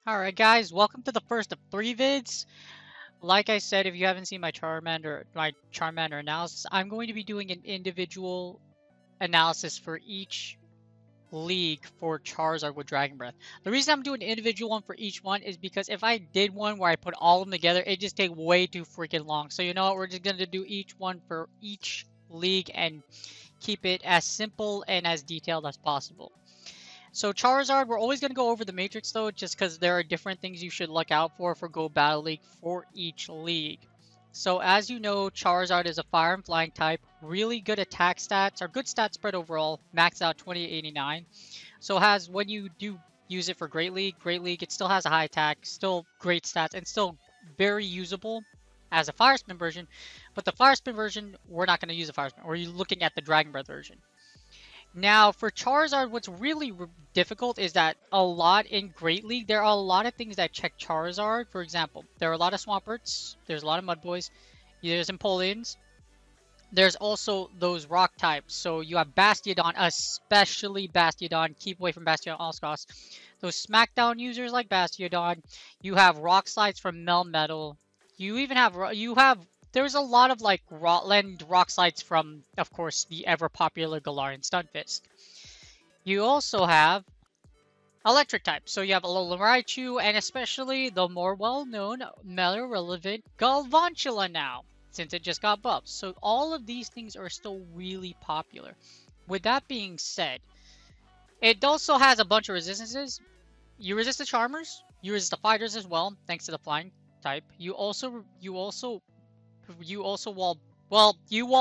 Alright guys, welcome to the first of 3 vids. Like I said, if you haven't seen my Charmander analysis, I'm going to be doing an individual analysis for each league for Charizard with Dragon Breath. The reason I'm doing an individual one for each one is because if I did one where I put all of them together, it'd just take way too freaking long. So you know what, we're just going to do each one for each league and keep it as simple and as detailed as possible. So Charizard, we're always going to go over the Matrix though, just because there are different things you should look out for Go Battle League for each league. So as you know, Charizard is a Fire and Flying type, really good attack stats, or good stat spread overall, maxed out 2089. So has, when you do use it for Great League, it still has a high attack, still great stats, and still very usable as a Fire Spin version. But the Fire Spin version, we're not going to use a Fire Spin, we're looking at the Dragon Breath version. Now, for Charizard, what's really difficult is that a lot in Great League, there are a lot of things that check Charizard. For example, there are a lot of Swamperts, there's a lot of Mudboys, there's Empoleons, there's also those Rock types. So you have Bastiodon, especially Bastiodon. Keep away from Bastiodon at all costs. Those Smackdown users like Bastiodon. You have Rock Slides from Melmetal. You even have, there's a lot of like rock slides from, of course, the ever popular Galarian Stunfisk. You also have electric types. So you have Alolan Raichu and especially the more well-known, meta-relevant Galvantula now, since it just got buffed. So all of these things are still really popular. With that being said, it also has a bunch of resistances. You resist the Charmers, you resist the Fighters as well, thanks to the Flying type. You wall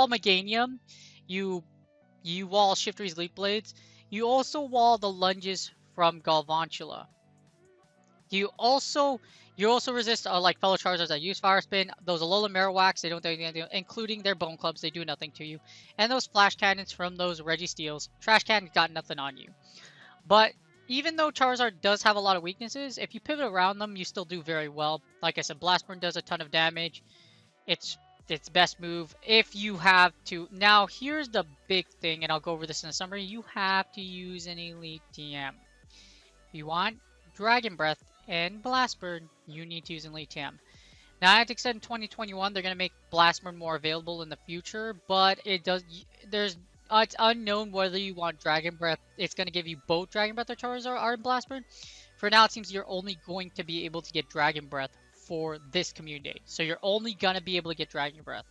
Meganium, you wall Shiftry's Leaf Blades, you also wall the lunges from Galvantula. You also resist like fellow Charizards that use Fire Spin, those Alolan Marowaks, they don't do anything, including their Bone Clubs, they do nothing to you. And those Flash Cannons from those Registeels, Trash Cannons got nothing on you. But even though Charizard does have a lot of weaknesses, if you pivot around them, you still do very well. Like I said, Blast Burn does a ton of damage. It's best move if you have to. Now, here's the big thing, and I'll go over this in a summary. You have to use an Elite TM. If you want Dragon Breath and Blast Burn, you need to use an Elite TM. Now, as I said in 2021, they're going to make Blast Burn more available in the future, but it's unknown whether you want Dragon Breath. It's going to give you both Dragon Breath or Charizard and Blast Burn. For now, it seems you're only going to be able to get Dragon Breath for this community day. So you're only gonna be able to get Dragon Breath.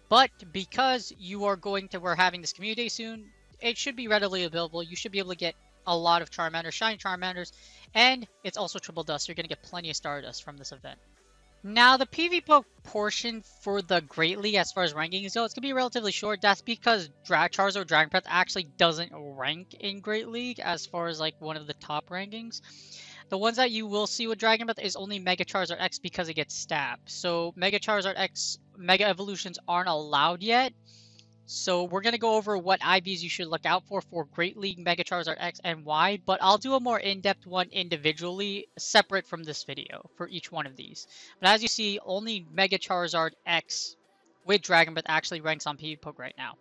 But because we're having this community day soon, it should be readily available. You should be able to get a lot of Charmanders, Shiny Charmanders, and it's also Triple Dust. You're gonna get plenty of Stardust from this event. Now, the PvP portion for the Great League, as far as rankings go, it's gonna be relatively short. That's because Charizard Dragon Breath actually doesn't rank in Great League as far as like one of the top rankings. The ones that you will see with Dragon Breath is only Mega Charizard X because it gets stabbed. So Mega Charizard X Mega Evolutions aren't allowed yet. So we're going to go over what IVs you should look out for Great League Mega Charizard X and Y. But I'll do a more in-depth one individually, separate from this video for each one of these. But as you see, only Mega Charizard X with Dragon Breath actually ranks on PvPoke right now.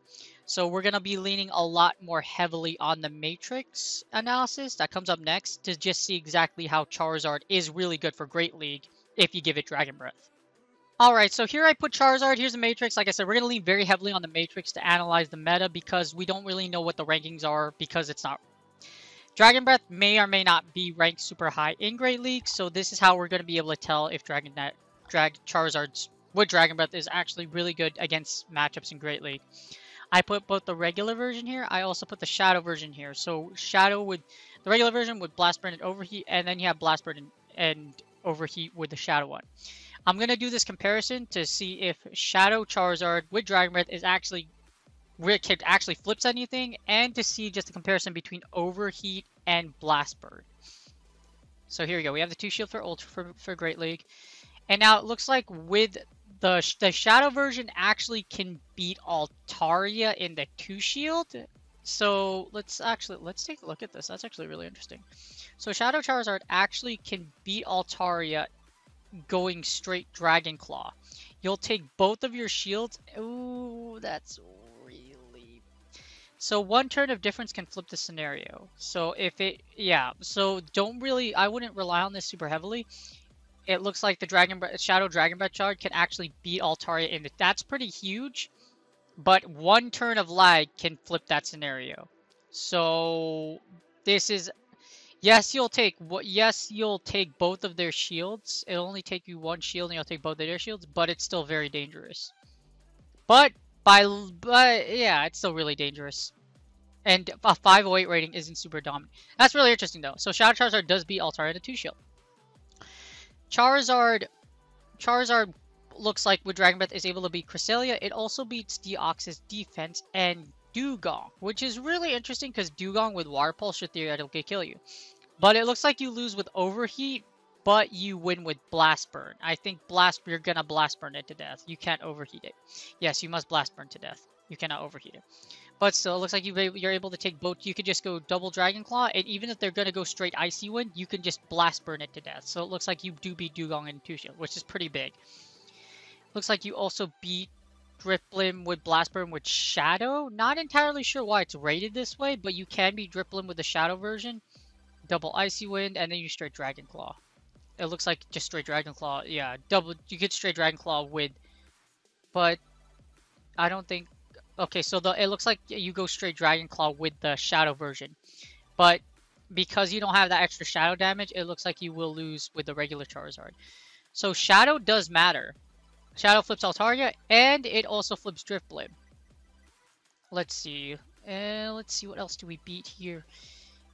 So we're going to be leaning a lot more heavily on the Matrix analysis that comes up next to just see exactly how Charizard is really good for Great League if you give it Dragon Breath. Alright, so here I put Charizard, here's the Matrix. Like I said, we're going to lean very heavily on the Matrix to analyze the meta because we don't really know what the rankings are because it's not. Dragon Breath may or may not be ranked super high in Great League, so this is how we're going to be able to tell if Charizard's with Dragon Breath is actually really good against matchups in Great League. I put both the regular version here. I also put the Shadow version here. So Shadow with the regular version with Blast Burn and Overheat, and then you have Blast Burn and Overheat with the Shadow one. I'm going to do this comparison to see if Shadow Charizard with Dragon Breath is actually where it actually flips anything, and to see just a comparison between Overheat and Blast Bird. So here we go. We have the 2 shield for Ultra for Great League. And now it looks like with the Shadow version actually can beat Altaria in the 2 shield. So let's take a look at this. That's actually really interesting. So Shadow Charizard actually can beat Altaria going straight Dragon Claw. You'll take both of your shields. Ooh, that's really... So 1 turn of difference can flip the scenario. So if it... Yeah, so don't really... I wouldn't rely on this super heavily. It looks like the Shadow Dragon Breath Charizard can actually beat Altaria in the... That's pretty huge. But 1 turn of lag can flip that scenario. So this is... Yes, you'll take both of their shields. It'll only take you 1 shield and you'll take both of their shields, but it's still very dangerous. But yeah, it's still really dangerous. And a 508 rating isn't super dominant. That's really interesting though. So Shadow Charizard does beat Altaria to 2 shield. Charizard looks like with Dragon Breath is able to beat Cresselia. It also beats Deoxys defense and Dugong, which is really interesting because Dugong with Water Pulse should theoretically kill you. But it looks like you lose with Overheat, but you win with Blast Burn. I think you're gonna Blast Burn it to death. You can't Overheat it. Yes, you must Blast Burn to death. You cannot Overheat it. But still, it looks like you're able to take both. You could just go double Dragon Claw, and even if they're gonna go straight Icy Wind, you can just Blast Burn it to death. So it looks like you do beat Dugong in 2 shield, which is pretty big. Looks like you also beat Drifblim with Blast Burn with Shadow. Not entirely sure why it's rated this way, but you can beat Drifblim with the Shadow version. Double Icy Wind, and then you straight Dragon Claw. It looks like just straight Dragon Claw. Yeah, you get straight Dragon Claw with... But I don't think... Okay, so it looks like you go straight Dragon Claw with the Shadow version. But because you don't have that extra Shadow damage, it looks like you will lose with the regular Charizard. So Shadow does matter. Shadow flips Altaria, and it also flips Drifblim. Let's see. Let's see what else do we beat here.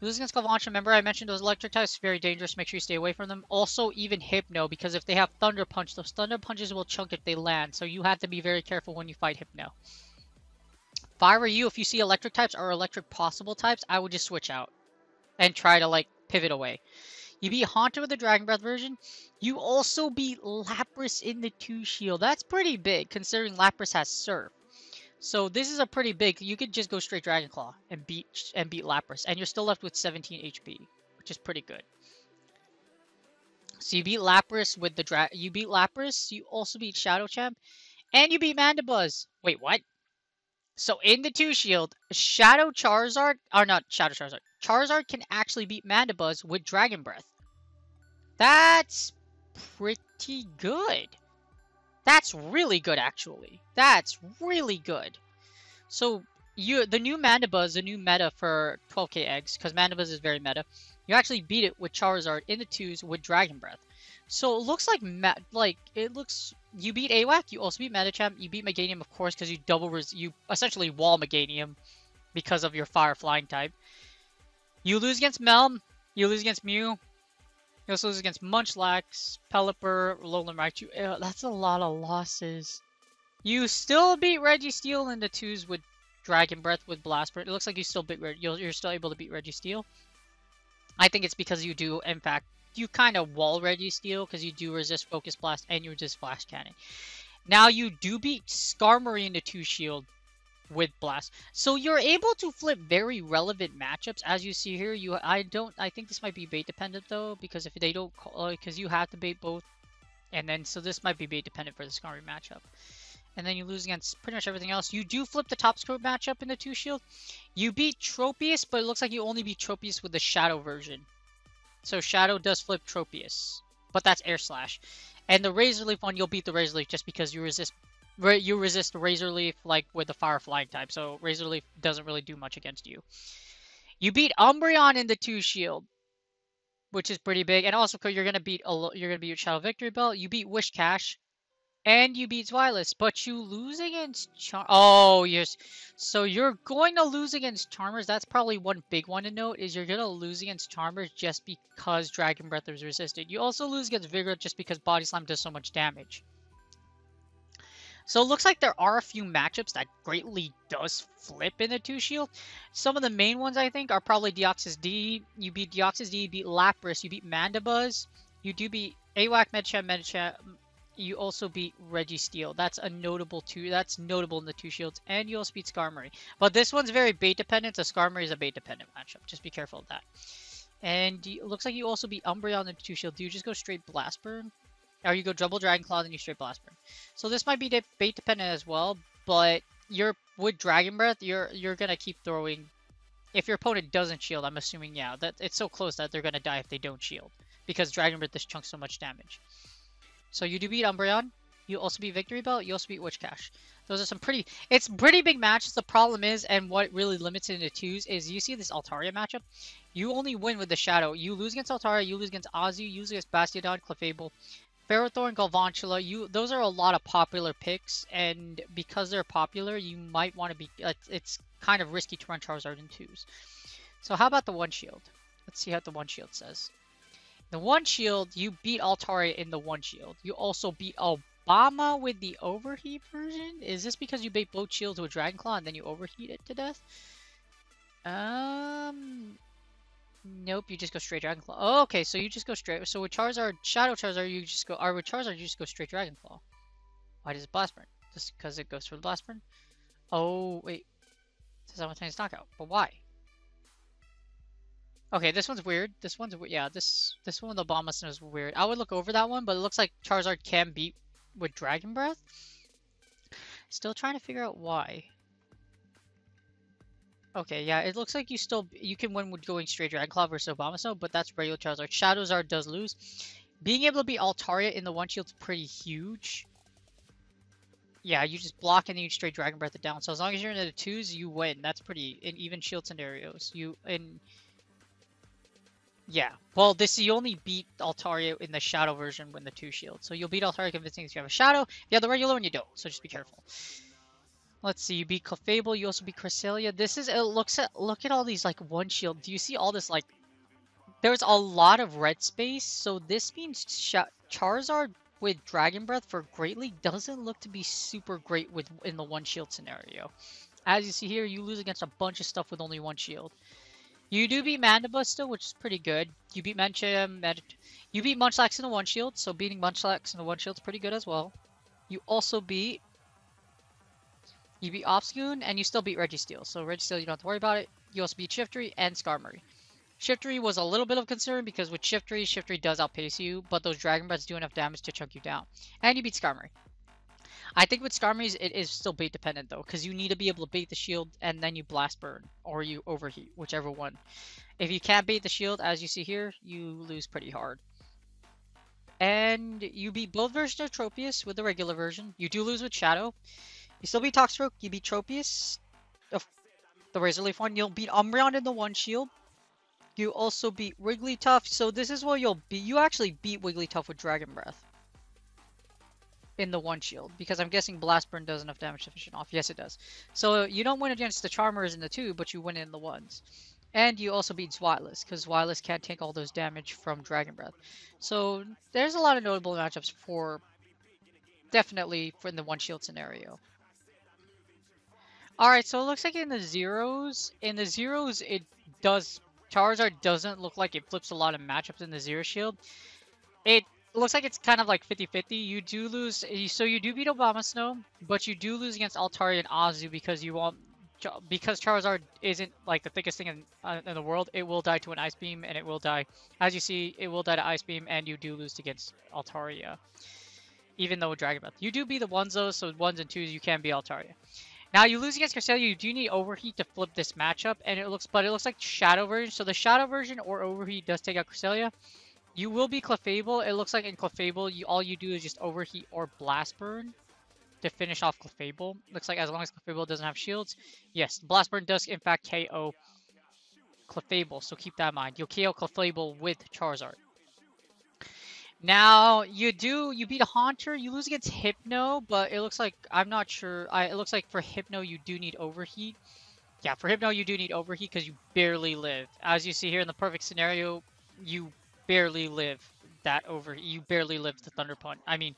Losing against Galvantula, remember I mentioned those electric types, very dangerous, make sure you stay away from them. Also, even Hypno, because if they have Thunder Punch, those Thunder Punches will chunk if they land, so you have to be very careful when you fight Hypno. If I were you, if you see electric types or electric possible types, I would just switch out and try to, like, pivot away. You beat Haunter with the Dragon Breath version. You also beat Lapras in the 2 shield. That's pretty big, considering Lapras has Surf. So this is a pretty big... You could just go straight Dragon Claw and beat Lapras, and you're still left with 17 HP, which is pretty good. So you beat Lapras with the You beat Lapras. You also beat Shadow Champ, and you beat Mandibuzz. Wait, what? So in the 2 shield, Shadow Charizard, or not Shadow Charizard, Charizard can actually beat Mandibuzz with Dragon Breath. That's pretty good. That's really good, actually. That's really good. So the new Mandibuzz, the new meta for 12k eggs, because Mandibuzz is very meta, you actually beat it with Charizard in the 2s with Dragon Breath. So it looks like you beat AWAC, you also beat Metachamp, you beat Meganium, of course, because you essentially wall Meganium because of your Fire Flying type. You lose against Melm, you lose against Mew, you also lose against Munchlax, Pelipper, Alolan Raichu. That's a lot of losses. You still beat Registeel in the 2s with Dragon Breath with Blast Burn. It looks like you still beat you're still able to beat Registeel. I think it's because you do, in fact, you kind of wall Registeel because you do resist Focus Blast and you resist Flash Cannon. Now you do beat Skarmory in the 2 shield with Blast. So you're able to flip very relevant matchups. As you see here, I think this might be bait dependent though, because if they don't because you have to bait both. And then so this might be bait dependent for the Skarmory matchup. And then you lose against pretty much everything else. You do flip the top score matchup in the 2 shield. You beat Tropius, but it looks like you only beat Tropius with the Shadow version. So Shadow does flip Tropius, but that's Air Slash. And the Razor Leaf one, you'll beat the Razor Leaf just because you resist Razor Leaf like with the Fire Flying type. So Razor Leaf doesn't really do much against you. You beat Umbreon in the 2 shield, which is pretty big. And also you're gonna beat Shadow Victory Belt. You beat Wishcash. And you beat Zweilous, but you lose against Oh, yes. So you're going to lose against Charmers. That's probably one big one to note, is you're going to lose against Charmers just because Dragon Breath is resisted. You also lose against Vigor just because Body Slam does so much damage. So it looks like there are a few matchups that greatly does flip in the 2 shield. Some of the main ones I think are probably Deoxys D. You beat Deoxys D, you beat Lapras, you beat Mandibuzz, you do beat AWAC, Medicham. You also beat Registeel. That's a notable that's notable in the 2 shields, and you also beat Skarmory. But this one's very bait dependent, so Skarmory is a bait dependent matchup. Just be careful of that. And it looks like you also beat Umbreon in the 2 shield. Do you just go straight Blast Burn? Or you go double Dragon Claw, then you straight Blast Burn. So this might be bait dependent as well, but with Dragon Breath, you're gonna keep throwing. If your opponent doesn't shield, I'm assuming that it's so close that they're gonna die if they don't shield, because Dragon Breath just chunks so much damage. So you do beat Umbreon. You also beat Victory Belt. You also beat Witchcash. Those are some it's pretty big matches. The problem is, and what really limits it into 2s, is you see this Altaria matchup. You only win with the Shadow. You lose against Altaria. You lose against Azu. You lose against Bastiodon, Clefable, Ferrothorn, Galvantula. Those are a lot of popular picks, and because they're popular, you might want to be. It's kind of risky to run Charizard in 2s. So how about the 1 shield? Let's see how the 1 shield says. The 1 shield, you beat Altaria in the 1 shield. You also beat Obama with the overheat version? Is this because you bait both shields with Dragon Claw and then you overheat it to death? Nope, you just go straight Dragon Claw. Oh, okay, so you just go straight. So with Charizard, Shadow Charizard, you just go, or with Charizard, you just go straight Dragon Claw. Why does it Blast Burn? Just because it goes for the Blast Burn? Oh, wait. It says simultaneous knockout, but why? Okay, this one's weird. This one with the Obama is weird. I would look over that one, but it looks like Charizard can beat with Dragon Breath. Still trying to figure out why. Okay, yeah, it looks like you can win with going straight Dragon Claw versus Obama, but that's regular Charizard. Shadowzard does lose. Being able to beat Altaria in the 1 shield is pretty huge. Yeah, you just block and then you straight Dragon Breath it down. So as long as you're in the 2s, you win. That's pretty in even shield scenarios. Yeah, well, you only beat Altaria in the Shadow version when the 2 shield. So you'll beat Altaria convincing if you have a Shadow. If you have the regular one, you don't. So just be careful. Let's see. You beat Clefable. You also beat Cresselia. Look at all these like 1 shield. Do you see all this like? There's a lot of red space. So this means Charizard with Dragon Breath for Great League doesn't look to be super great in the 1 shield scenario. As you see here, you lose against a bunch of stuff with only 1 shield. You do beat Mandibuzz still, which is pretty good. You beat you beat Munchlax in the 1 shield, so beating Munchlax in the 1 shield is pretty good as well. You also beat Obscune, and you still beat Registeel. So Registeel, you don't have to worry about it. You also beat Shiftry and Skarmory. Shiftry was a little bit of concern because with Shiftry does outpace you, but those Dragon Breaths do enough damage to chunk you down. And you beat Skarmory. I think with Skarmory's, it is still bait dependent though, because you need to be able to bait the shield and then you Blast Burn, or you overheat, whichever one. If you can't bait the shield, as you see here, you lose pretty hard. And you beat both versions of Tropius with the regular version. You do lose with Shadow. You still beat Toxstroke, you beat Tropius, the Razor Leaf one. You'll beat Umbreon in the 1 shield. You also beat Wigglytuff, so this is what you'll beat. You actually beat Wigglytuff with Dragon Breath in the 1 shield, because I'm guessing Blast Burn does enough damage to finish it off. Yes, it does. So you don't win against the Charmers in the 2, but you win in the 1s. And you also beat Zweilous, because Zweilous can't take all those damage from Dragon Breath. So there's a lot of notable matchups definitely in the 1 shield scenario. Alright, so it looks like in the zeros, Charizard doesn't look like it flips a lot of matchups in the 0 shield. It looks like it's kind of like 50-50. You do lose, so you do beat Abomasnow, but you do lose against Altaria and Azu because Charizard isn't like the thickest thing in the world. It will die to an Ice Beam, and it will die, as you see, it will die to Ice Beam, and you do lose against Altaria, even though with Dragon Breath. You do beat the 1s though, so 1s and 2s you can beat Altaria. Now you lose against Cresselia, you do need Overheat to flip this matchup, and it looks like Shadow version. So the Shadow version or Overheat does take out Cresselia. You will be Clefable. It looks like in Clefable, all you do is just Overheat or Blast Burn to finish off Clefable. Looks like as long as Clefable doesn't have shields. Yes, Blast Burn does in fact KO Clefable, so keep that in mind. You'll KO Clefable with Charizard. Now, you beat a Haunter, you lose against Hypno, but it looks like, I'm not sure, it looks like for Hypno you do need Overheat. Yeah, for Hypno you do need Overheat because you barely live. As you see here in the perfect scenario, you barely live that Overheat, you barely live the Thunder Punch. I mean,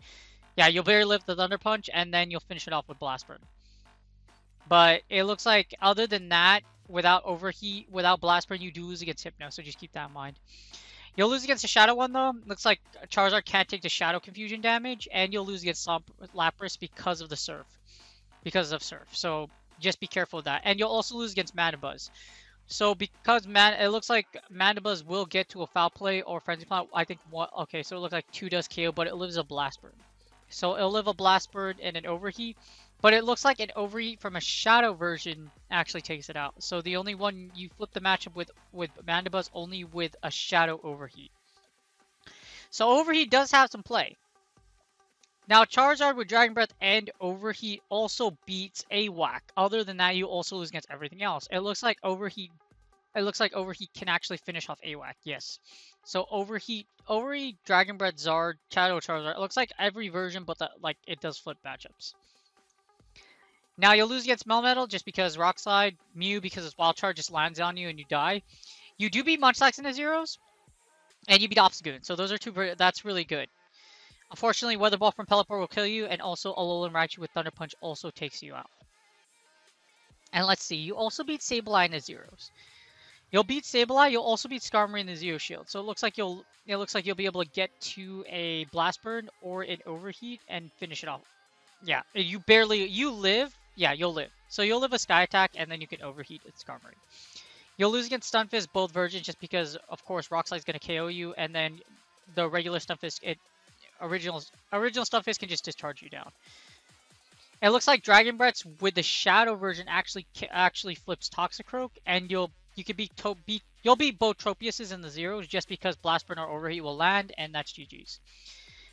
Yeah, you'll barely live the Thunder Punch, and then you'll finish it off with Blast Burn. But it looks like other than that, without Overheat, without Blast Burn, you do lose against Hypno, so just keep that in mind. You'll lose against the Shadow one, though. Looks like Charizard can't take the Shadow Confusion damage, and you'll lose against Lapras because of the Surf. Because of Surf. So just be careful of that. And you'll also lose against Mandibuzz. So because it looks like Mandibuzz will get to a Foul Play or Frenzy Plant. I think what? Okay, so it looks like 2 does KO, but it lives a Blast Burn. So it'll live a Blast Burn and an Overheat. But it looks like an Overheat from a Shadow version actually takes it out. So the only one you flip the matchup with Mandibuzz only with a Shadow Overheat. So Overheat does have some play. Now Charizard with Dragon Breath and Overheat also beats AWAC. Other than that, you also lose against everything else. It looks like Overheat can actually finish off AWAC. Yes. So Overheat, Dragon Breath, Zard, Shadow Charizard. It looks like every version, but it does flip matchups. Now you'll lose against Melmetal just because Rock Slide, Mew because its Wild Charge just lands on you and you die. You do beat Munchlax in the zeros, and you beat Obstagoon. So those are two. That's really good. Unfortunately, Weather Ball from Pelipper will kill you, and also Alolan Raichu with Thunder Punch also takes you out. And let's see, you also beat Sableye in the zeros. You'll beat Sableye. You'll also beat Skarmory in the Zero Shield. So it looks like you'll be able to get to a Blast Burn or an Overheat and finish it off. Yeah, you live. Yeah, you'll live. So you'll live a Sky Attack, and then you can Overheat at Skarmory. You'll lose against Stunfisk, both versions, just because, of course, Rock Slide is going to KO you, and then the regular Stunfisk, original Stunfisk can just discharge you down. It looks like Dragon Breath with the Shadow version actually flips Toxicroak, and you'll beat both Tropiuses in the zeros just because Blast Burn or Overheat will land, and that's GG's.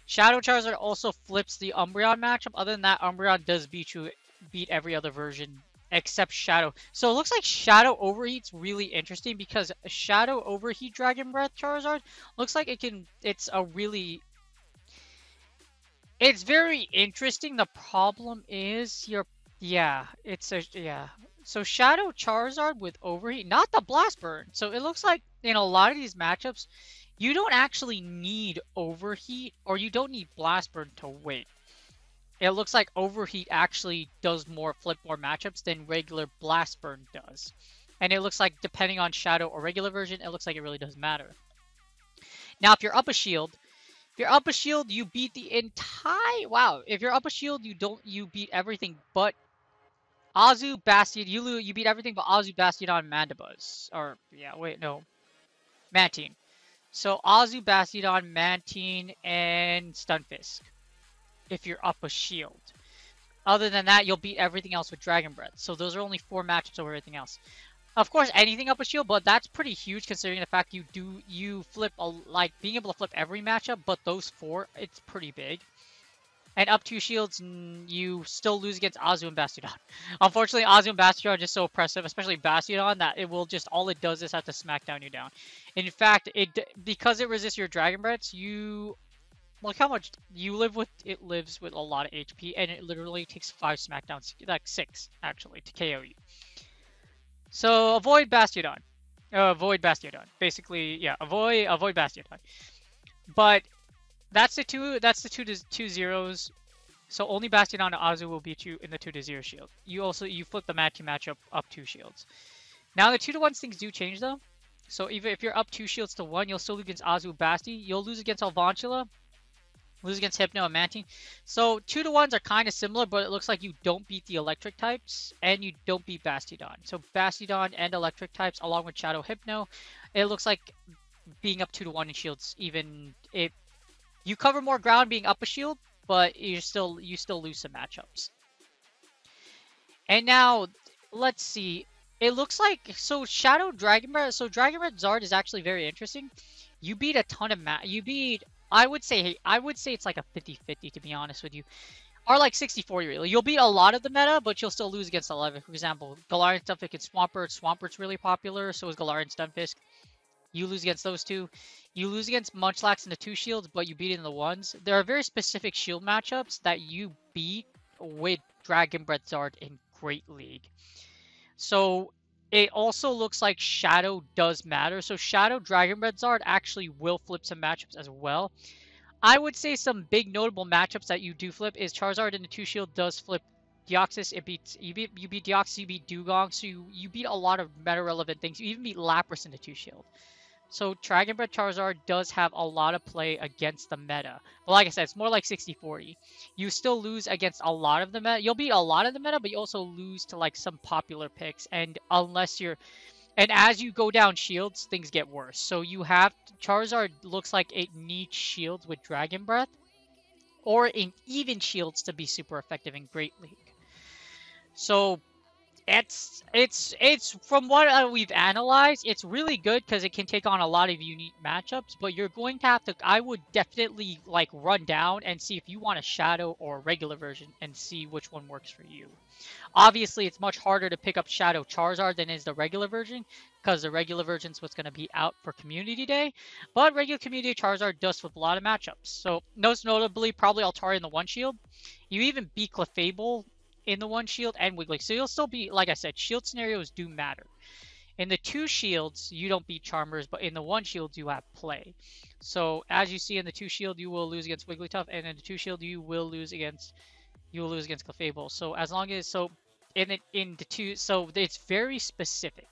Shadow Charizard also flips the Umbreon matchup. Other than that, Umbreon does beat every other version except Shadow. So it looks like Shadow Overheat's really interesting because Shadow Overheat Dragon Breath Charizard looks like it's very interesting. The problem is So Shadow Charizard with Overheat, not the Blast Burn. So it looks like in a lot of these matchups, you don't actually need Overheat or you don't need Blast Burn to win. It looks like Overheat actually does flip more matchups than regular Blast Burn does. And it looks like depending on Shadow or regular version, it looks like it really doesn't matter. Now, if you're up a shield, you beat the entire... Wow, if you're up a shield, you beat everything but Azu, Bastion. You beat everything but Azu, Bastiodon, Mandibuzz. Or, yeah, wait, no. Mantine. So, Azu, Bastiodon, Mantine, and Stunfisk. If you're up a shield. Other than that, you'll beat everything else with Dragon Breath. So those are only 4 matchups over everything else. Of course, anything up a shield, but that's pretty huge considering the fact you flip being able to flip every matchup, but those 4, it's pretty big. And up 2 shields, you still lose against Azu and Bastiodon. Unfortunately, Azu and Bastiodon are just so oppressive, especially Bastiodon, that all it does is have to smack down you down. In fact, because it resists your Dragon Breaths, look how much you live with. It lives with a lot of HP, and it literally takes 5 smackdowns, like 6 actually, to KO you. So avoid Bastiodon. Basically, yeah, avoid Bastiodon. But that's the two zeros. So only Bastiodon and Azu will beat you in the 2-0 shield. You flip the matchup up 2 shields. Now the 2-1 things do change though. So even if you're up 2 shields to 1, you'll still lose against Azu, Basti. You'll lose against Alvantula. Lose against Hypno and Mantine. So 2-1s are kind of similar, but it looks like you don't beat the electric types and you don't beat Bastiodon. So Bastiodon and electric types along with Shadow Hypno, it looks like being up 2-1 in shields, even if you cover more ground being up a shield, but you still lose some matchups. And now let's see. It looks like Shadow Dragon Breath. So Dragon Breath Zard is actually very interesting. You beat a ton of I would say it's like a 50-50 to be honest with you. Or like 60-40 really. You'll beat a lot of the meta, but you'll still lose against 11. For example, Galarian Stunfisk and Swampert. Swampert's really popular, so is Galarian Stunfisk. You lose against those two. You lose against Munchlax in the 2 shields, but you beat it in the 1s. There are very specific shield matchups that you beat with Dragon Breath Zard in Great League. So it also looks like Shadow does matter. So Shadow Dragon Breath Zard actually will flip some matchups as well. I would say some big notable matchups that you do flip is Charizard in the 2 shield does flip Deoxys. It beats you beat Deoxys, you beat Dugong, so you beat a lot of meta relevant things. You even beat Lapras in the 2 shield. So Dragon Breath Charizard does have a lot of play against the meta. But like I said, it's more like 60-40. You still lose against a lot of the meta. You'll beat a lot of the meta, but you also lose to like some popular picks. And as you go down shields, things get worse. So you have Charizard looks like it needs shields with Dragon Breath, or in even shields to be super effective in Great League. So it's from what we've analyzed, it's really good because it can take on a lot of unique matchups. But you're going to have to, I would definitely like run down and see if you want a Shadow or a regular version and see which one works for you. Obviously, it's much harder to pick up Shadow Charizard than is the regular version, because the regular version is what's going to be out for Community Day. But regular Community Charizard does flip a lot of matchups. So most notably, probably Altaria in the 1 shield. You even beat Clefable in the 1 shield and Wiggly. So you'll still be, like I said, shield scenarios do matter. In the 2 shields, you don't beat Charmers, but in the 1 shield, you have play. So as you see in the 2 shield, you will lose against Wigglytuff, and in the 2 shield, you will lose against Clefable. So as long as in the 2, so it's very specific.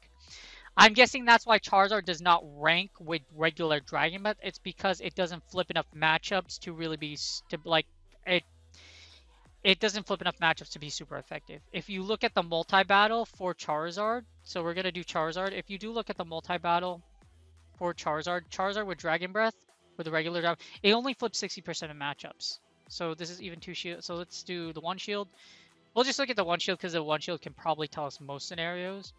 I'm guessing that's why Charizard does not rank with regular Dragon Breath. It's because it doesn't flip enough matchups to really be it doesn't flip enough matchups to be super effective. If you look at the multi-battle for Charizard, so we're going to do Charizard. If you do look at the multi-battle for Charizard with Dragon Breath, with the regular Dragon, it only flips 60% of matchups. So this is even 2 shield. So let's do the 1 shield. We'll just look at the 1 shield because the 1 shield can probably tell us most scenarios.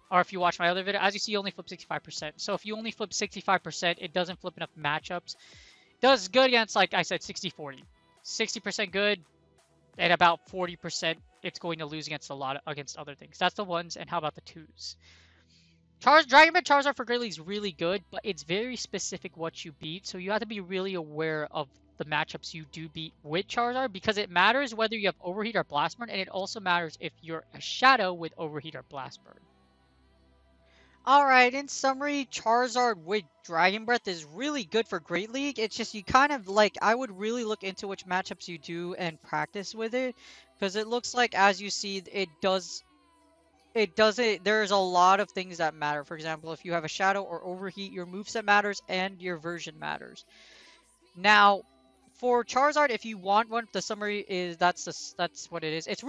Or if you watch my other video, as you see, you only flip 65%. So if you only flip 65%, it doesn't flip enough matchups. It does good against, like I said, 60-40. 60% good, and about 40% it's going to lose against against other things. That's the 1s, and how about the 2s? Dragon Breath Charizard for Great League is really good, but it's very specific what you beat, so you have to be really aware of the matchups you do beat with Charizard, because it matters whether you have Overheat or Blast Burn, and it also matters if you're a Shadow with Overheat or Blast Burn. Alright, in summary, Charizard with Dragon Breath is really good for Great League. It's just you kind of like, I would really look into which matchups you do and practice with it. Because it looks like, as you see, there's a lot of things that matter. For example, if you have a Shadow or Overheat, your moveset matters and your version matters. Now, for Charizard, if you want one, the summary is that's what it is. It's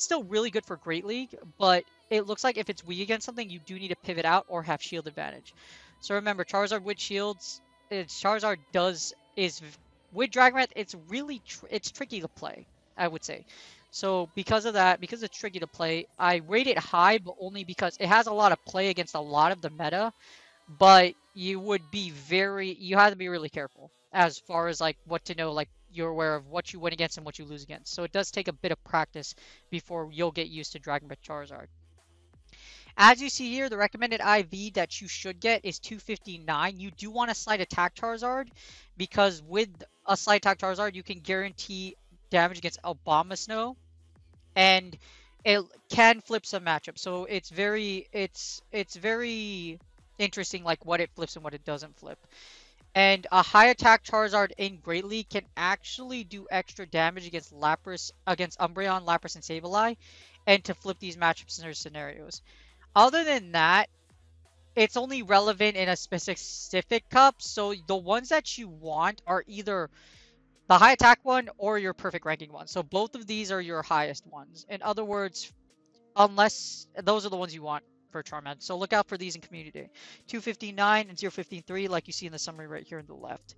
still really good for Great League, but it looks like if it's weak against something, you do need to pivot out or have shield advantage. So remember, Charizard with shields, with Dragon Breath, it's really it's tricky to play, I would say. So because of that, because it's tricky to play, I rate it high, but only because it has a lot of play against a lot of the meta. But you have to be really careful as far as like what to know, like you're aware of what you win against and what you lose against. So it does take a bit of practice before you'll get used to Dragon Breath Charizard. As you see here, the recommended IV that you should get is 259. You do want a Slight Attack Charizard, because with a Slight Attack Charizard, you can guarantee damage against Abomasnow, and it can flip some matchups. So it's very interesting, like what it flips and what it doesn't flip. And a high attack Charizard in Great League can actually do extra damage against Umbreon, Lapras, and Sableye, and to flip these matchups in their scenarios. Other than that, it's only relevant in a specific cup. So the ones that you want are either the high attack one or your perfect ranking one. So both of these are your highest ones. In other words, unless those are the ones you want for Charmander. So look out for these in Community Day. 259 and 053, like you see in the summary right here on the left.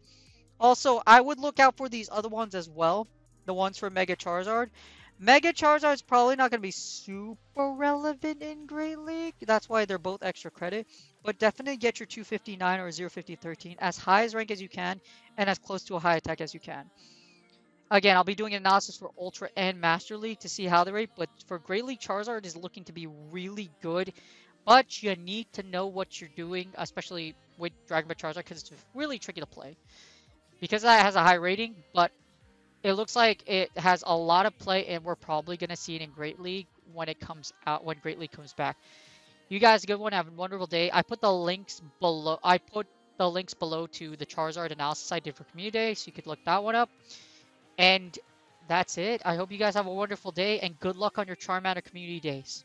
Also, I would look out for these other ones as well. The ones for Mega Charizard. Mega Charizard is probably not going to be super relevant in Great League. That's why they're both extra credit. But definitely get your 259 or 05013 as high as rank as you can and as close to a high attack as you can. Again, I'll be doing an analysis for Ultra and Master League to see how they rate. But for Great League, Charizard is looking to be really good. But you need to know what you're doing, especially with Dragon Breath Charizard, because it's really tricky to play. Because that has a high rating, but it looks like it has a lot of play, and we're probably going to see it in Great League when it comes out, when Great League comes back. You guys, good one. Have a wonderful day. I put the links below. I put the links below to the Charizard analysis I did for Community Day, so you could look that one up. And that's it. I hope you guys have a wonderful day, and good luck on your Charmander Community Days.